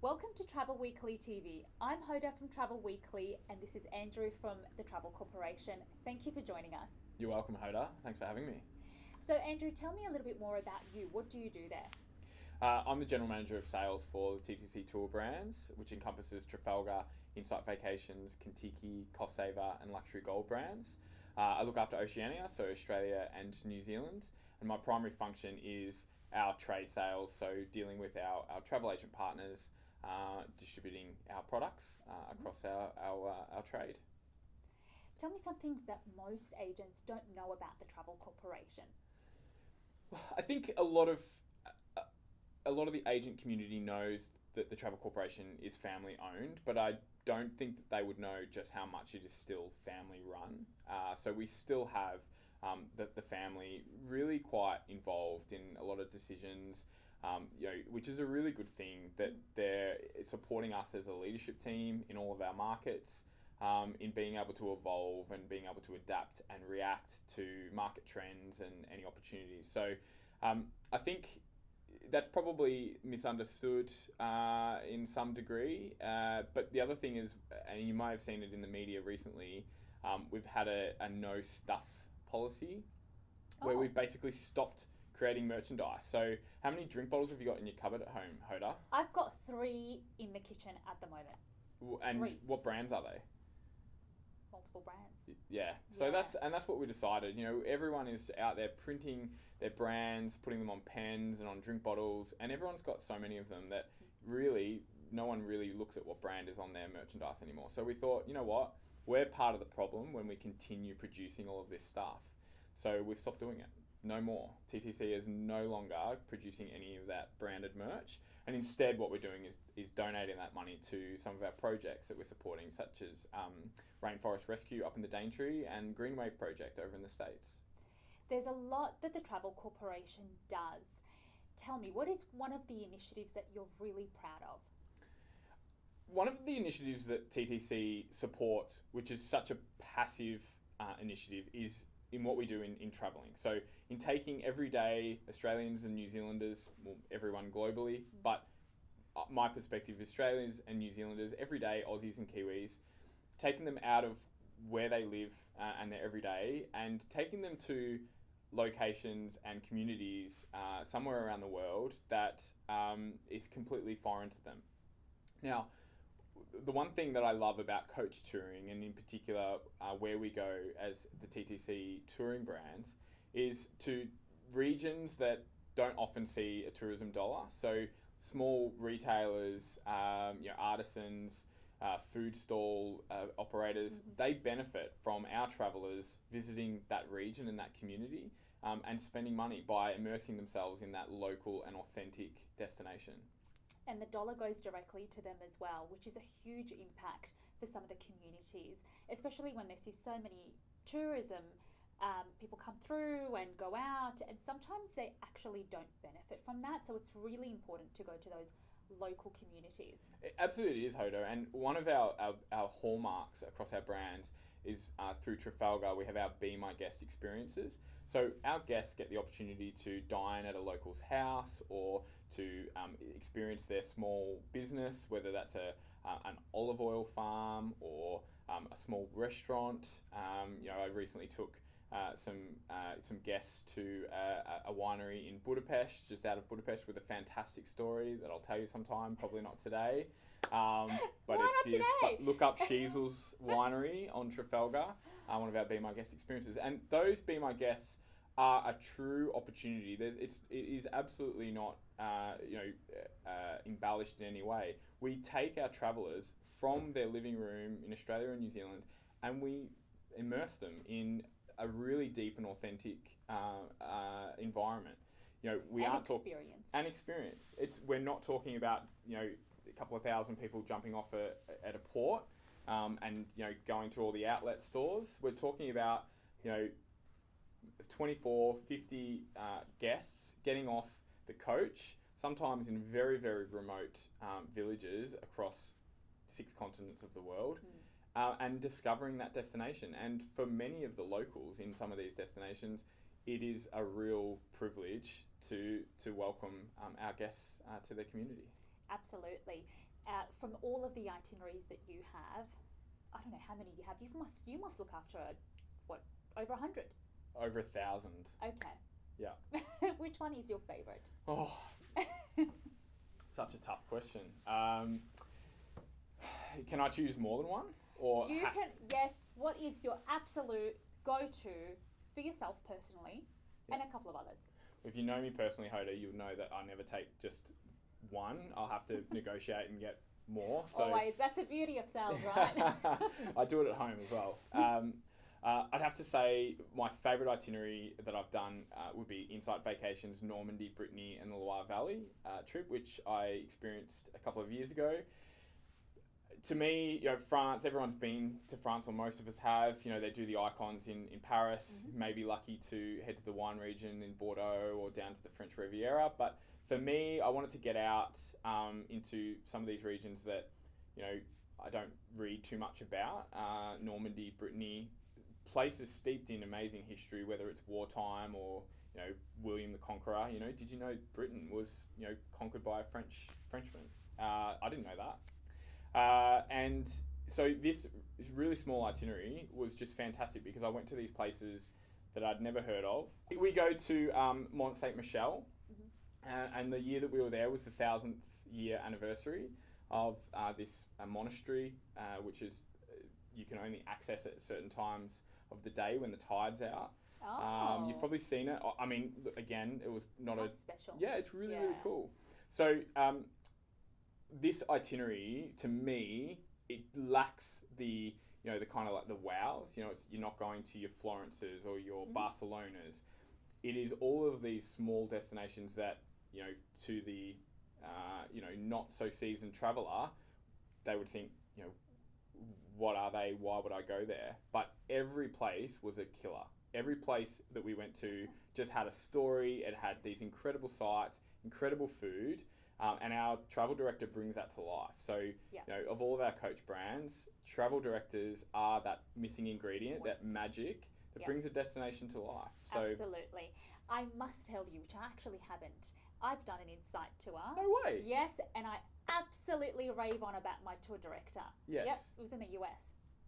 Welcome to Travel Weekly TV. I'm Hoda from Travel Weekly and this is Andrew from the Travel Corporation. Thank you for joining us. You're welcome, Hoda. Thanks for having me. So Andrew, tell me a little bit more about you. What do you do there? I'm the General Manager of Sales for the TTC Tour brands, which encompasses Trafalgar, Insight Vacations, Contiki, Cost Saver and Luxury Gold brands. I look after Oceania, so Australia and New Zealand, and my primary function is our trade sales, so dealing with our travel agent partners, distributing our products across our trade. Tell me something that most agents don't know about the Travel Corporation. I think a lot of the agent community knows that the Travel Corporation is family owned, but I don't think that they would know just how much it is still family run. So we still have the family really quite involved in a lot of decisions, which is a really good thing that they're supporting us as a leadership team in all of our markets, in being able to evolve and being able to adapt and react to market trends and any opportunities. So I think that's probably misunderstood in some degree. But the other thing is, and you might have seen it in the media recently, we've had a no stuff policy where we've basically stopped creating merchandise. So how many drink bottles have you got in your cupboard at home, Hoda? I've got 3 in the kitchen at the moment. And 3. What brands are they? Multiple brands. Yeah. So that's what we decided. Everyone is out there printing their brands, putting them on pens and on drink bottles, and everyone's got so many of them that really no one really looks at what brand is on their merchandise anymore. So we thought, you know what? We're part of the problem when we continue producing all of this stuff. So we've stopped doing it. No more. TTC is no longer producing any of that branded merch, and instead what we're doing is donating that money to some of our projects that we're supporting, such as Rainforest Rescue up in the Daintree and Green Wave Project over in the States. There's a lot that the Travel Corporation does. Tell me, what is one of the initiatives that you're really proud of? One of the initiatives that TTC supports, which is such a passive initiative, is in what we do in travelling. So in taking everyday Australians and New Zealanders, well, everyone globally, but my perspective, Australians and New Zealanders, everyday Aussies and Kiwis, taking them out of where they live and their everyday and taking them to locations and communities somewhere around the world that is completely foreign to them. Now, the one thing that I love about coach touring, and in particular where we go as the TTC touring brands, is to regions that don't often see a tourism dollar. So small retailers, artisans, food stall operators, they benefit from our travellers visiting that region and that community and spending money by immersing themselves in that local and authentic destination. And the dollar goes directly to them as well, which is a huge impact for some of the communities, especially when they see so many tourism people come through and go out, and sometimes they actually don't benefit from that. So it's really important to go to those local communities. It absolutely is, Hoda. And one of our hallmarks across our brands is through Trafalgar, we have our Be My Guest experiences. So our guests get the opportunity to dine at a local's house or to experience their small business, whether that's an olive oil farm or a small restaurant. I recently took some guests to a winery in Budapest, just out of Budapest, with a fantastic story that I'll tell you sometime, probably not today. But look up Sheasel's Winery on Trafalgar, one of our Be My Guest experiences. And those Be My Guests are a true opportunity. It is absolutely not embellished in any way. We take our travellers from their living room in Australia and New Zealand and we immerse them in a really deep and authentic environment. We aren't talking an experience. We're not talking about a couple of thousand people jumping off at a port and going to all the outlet stores. We're talking about 24, 50 guests getting off the coach, sometimes in very, very remote villages across 6 continents of the world. And discovering that destination. And for many of the locals in some of these destinations, it is a real privilege to welcome our guests to their community. Absolutely. From all of the itineraries that you have, I don't know how many you have. You must look after what, over 100? Over 1,000. Okay. Yeah. Which one is your favorite? Oh, such a tough question. Can I choose more than one, or You can. Yes. What is your absolute go-to for yourself personally, and a couple of others? If you know me personally, Hoda, you'll know that I never take just one. I'll have to negotiate and get more. So Always. That's the beauty of sales, right? I do it at home as well. I'd have to say my favourite itinerary that I've done would be Insight Vacations Normandy, Brittany and the Loire Valley trip, which I experienced a couple of years ago. To me, France, everyone's been to France, or most of us have. They do the icons in Paris. Mm-hmm. Maybe lucky to head to the wine region in Bordeaux or down to the French Riviera. But for me, I wanted to get out into some of these regions that, I don't read too much about. Normandy, Brittany, places steeped in amazing history, whether it's wartime or, William the Conqueror. Did you know Britain was, conquered by a Frenchman? I didn't know that. And so this really small itinerary was just fantastic because I went to these places that I'd never heard of. We go to Mont Saint Michel, and the year that we were there was the 1,000th year anniversary of this monastery, which is you can only access it at certain times of the day when the tide's out. Oh. You've probably seen it. I mean, again, it was not How special. Yeah, it's really cool. So this itinerary, to me, it lacks the the kind of like the wows. You're not going to your Florences or your Barcelonas. It is all of these small destinations that to the not so seasoned traveller, they would think what are they? Why would I go there? But every place was a killer. Every place that we went to just had a story. It had these incredible sights, incredible food. And our travel director brings that to life. So, of all of our coach brands, travel directors are that missing ingredient, that magic that brings a destination to life. So, absolutely. I must tell you, which I actually haven't, I've done an Insight tour. No way. Yes, and I absolutely rave on about my tour director. Yes. Yep, it was in the US.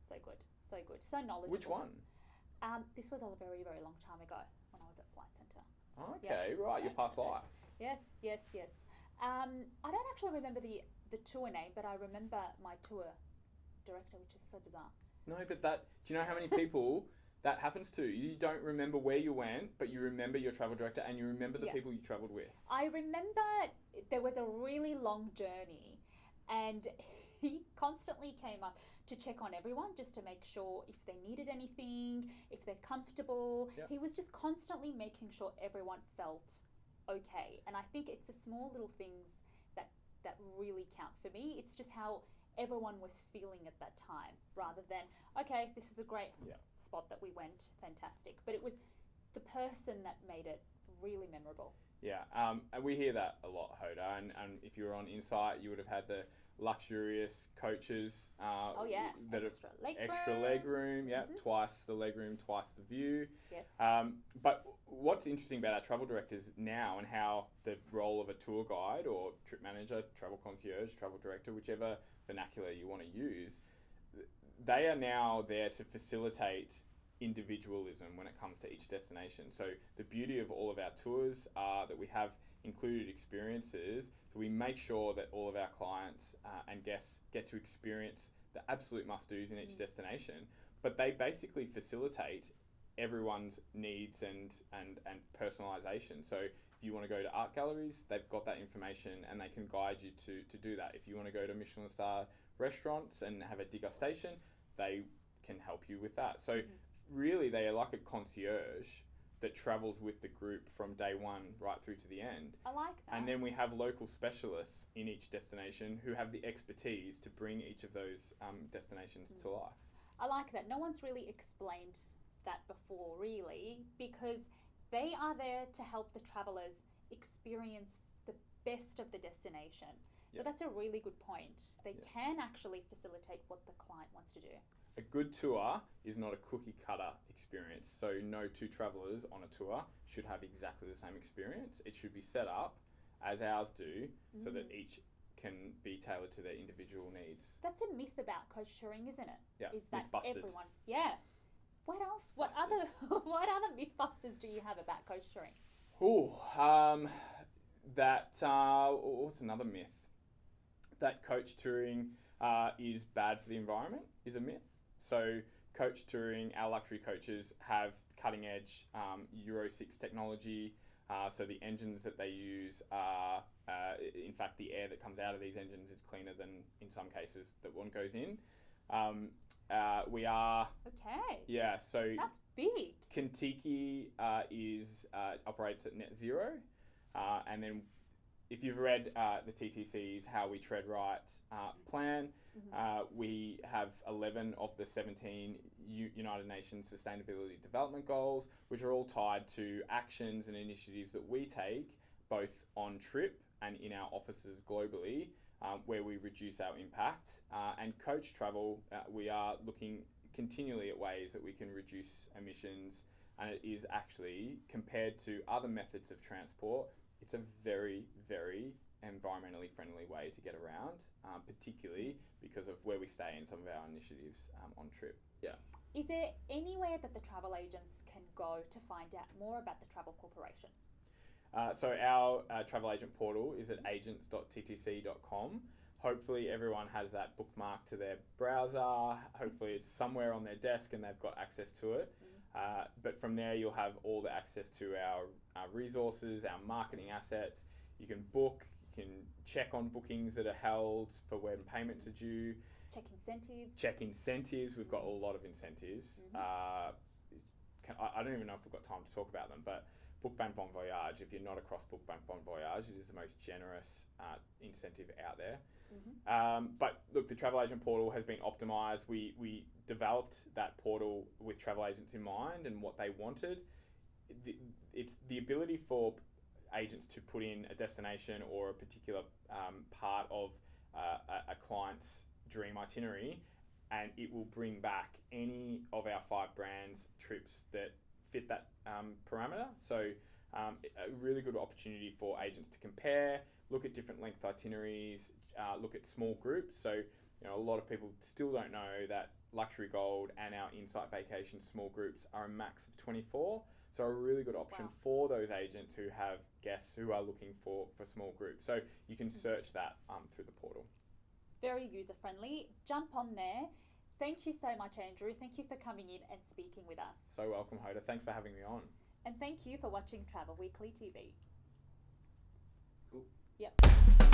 So good, so knowledgeable. Which one? This was a very, very long time ago when I was at Flight Centre. Okay, right, your past life. Yes. I don't actually remember the tour name, but I remember my tour director, which is so bizarre. No, but do you know how many people that happens to? You don't remember where you went, but you remember your travel director and you remember the people you travelled with. I remember there was a really long journey and he constantly came up to check on everyone just to make sure if they needed anything, if they're comfortable. Yep. He was just constantly making sure everyone felt okay. And I think it's the small little things that really count for me. It's just how everyone was feeling at that time rather than, okay, this is a great spot that we went, fantastic. But it was the person that made it really memorable. Yeah, and we hear that a lot, Hoda. And if you were on Insight, you would have had the luxurious coaches. That extra leg room. Yeah, twice the leg room, twice the view. Yes. But what's interesting about our travel directors now and how the role of a tour guide or trip manager, travel concierge, travel director, whichever vernacular you want to use, they are now there to facilitate individualism when it comes to each destination. So the beauty of all of our tours are that we have included experiences, so we make sure that all of our clients and guests get to experience the absolute must-dos in each destination, but they basically facilitate everyone's needs and personalisation. So if you want to go to art galleries, they've got that information and they can guide you to do that. If you want to go to Michelin star restaurants and have a degustation, they can help you with that. So really they are like a concierge that travels with the group from day one right through to the end. I like that. And then we have local specialists in each destination who have the expertise to bring each of those destinations to life. I like that. No one's really explained that before, really, because they are there to help the travellers experience the best of the destination. So that's a really good point. They can actually facilitate what the client wants to do. A good tour is not a cookie cutter experience. So no two travellers on a tour should have exactly the same experience. It should be set up as ours do so that each can be tailored to their individual needs. That's a myth about coach touring, isn't it? Yeah, Is that myth busted. everyone? Yeah. What else? What Busted. other myth busters do you have about coach touring? What's another myth? That coach touring is bad for the environment is a myth. So coach touring, our luxury coaches have cutting edge Euro 6 technology. So the engines that they use are, in fact, the air that comes out of these engines is cleaner than, in some cases, that one goes in. We are... Okay. Yeah, so... That's big. Kentucky operates at net zero. And then if you've read the TTC's How We Tread Right plan, we have 11 of the 17 United Nations Sustainability Development Goals, which are all tied to actions and initiatives that we take both on trip and in our offices globally, where we reduce our impact. And coach travel, we are looking continually at ways that we can reduce emissions, and it is actually, compared to other methods of transport, it's a very, very environmentally friendly way to get around, particularly because of where we stay in some of our initiatives on trip. Yeah. Is there anywhere that the travel agents can go to find out more about the Travel Corporation? So our travel agent portal is at agents.ttc.com. Hopefully everyone has that bookmarked to their browser. Hopefully it's somewhere on their desk and they've got access to it. But from there you'll have all the access to our resources, our marketing assets. You can book, you can check on bookings that are held for when payments are due. Check incentives. We've got a lot of incentives. I don't even know if we've got time to talk about them, but Book Bank Bon Voyage, if you're not across Book Bank Bon Voyage, it is the most generous incentive out there. But look, the travel agent portal has been optimised. We developed that portal with travel agents in mind and what they wanted. It's the ability for agents to put in a destination or a particular part of a client's dream itinerary, and it will bring back any of our 5 brands trips that fit that parameter. So a really good opportunity for agents to compare, look at different length itineraries, look at small groups. So a lot of people still don't know that Luxury Gold and our Insight Vacation small groups are a max of 24. So a really good option for those agents who have guests who are looking for small groups. So you can search that through the portal. Very user-friendly. Jump on there. Thank you so much, Andrew. Thank you for coming in and speaking with us. So welcome, Hoda. Thanks for having me on. And thank you for watching Travel Weekly TV. Cool. Yep.